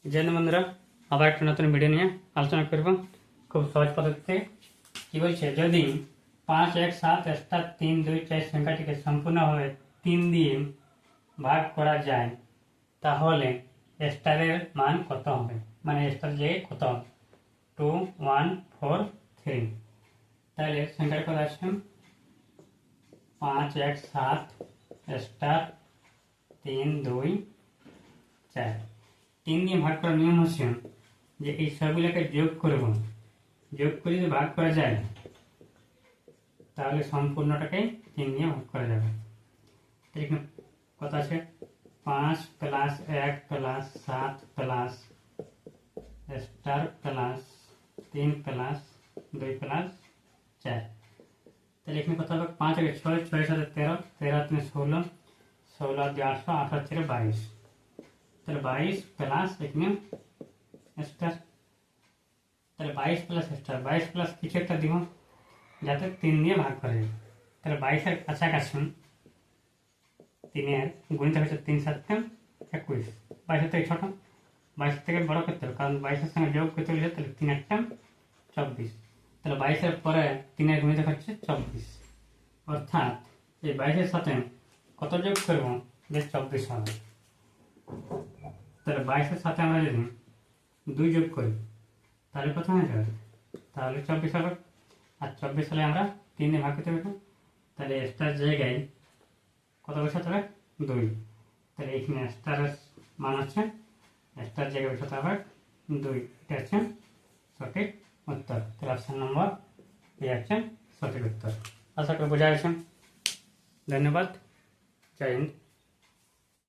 জন্য বন্ধুরা আবার একটা নতুন ভিডিও নিয়ে আলোচনা করব খুব সহজ পদ্ধতিতে। কি বলছে, যদি 5, 1, 7 স্টার 3, 2, 4 সংখ্যাটিকে সম্পূর্ণভাবে 3 দিয়ে ভাগ করা যায় তাহলে স্টারের মান কত হবে, মানে স্টার যে কত হবে 2, 1, 4, 3। তাহলে সংখ্যার কথা আছে 5, 1, 7 স্টার 3, 2, 4। 3 দিয়ে ভাগ করার নিয়ম হচ্ছে যে এই সবগুলোকে যোগ করব, যোগ করে যদি ভাগ করা যায় তাহলে সম্পূর্ণটাকে 3 দিয়ে ভাগ করা যাবে। এখানে কত আছে 5 plus 1 plus 7 plus star plus 3 plus 2 plus 4। তাহলে এখানে কত হবে 5 আর 6, 6 সাথে 13, 13 3 16, 16 দিয়ে 800, 8 4 22। তাহলে 22 প্লাস এখানে স্টার, তাহলে 22 প্লাস স্টার, 22 প্লাস কিছু একটা দিব যাতে 3 দিয়ে ভাগ করা যায়। তাহলে 22 এর কাছাকাছি 3 এর গুণিত হচ্ছে 3 7 21। 22 থেকে ছোট, 22 থেকে বড় করতে হবে, কারণ 22 এর সঙ্গে যোগ করতে হলে তাহলে 3 1 24। তাহলে 22 এর পরে 3 এর গুণিত হচ্ছে 24, অর্থাৎ এই 22 এর সাথে কত যোগ করব যে 24 হবে। তাহলে 22 এর সাথে আমরা যদি 2 যোগ করি তাহলে কত হয়ে যাবে, তাহলে 24 হবে। আর 24 সালে আমরা 3 দিয়ে ভাগ করতে হবে, তাহলে স্টার জায়গায় কত বসাতে হবে 2। তাহলে এখানে স্টারের মান হচ্ছে স্টার জায়গায় বসাতে হবে 2, এটা হচ্ছে সঠিক উত্তর। তাহলে অপশন নম্বর এই হচ্ছে সঠিক উত্তর। আশা করি বোঝা গেছে। ধন্যবাদ, জয় হিন্দ।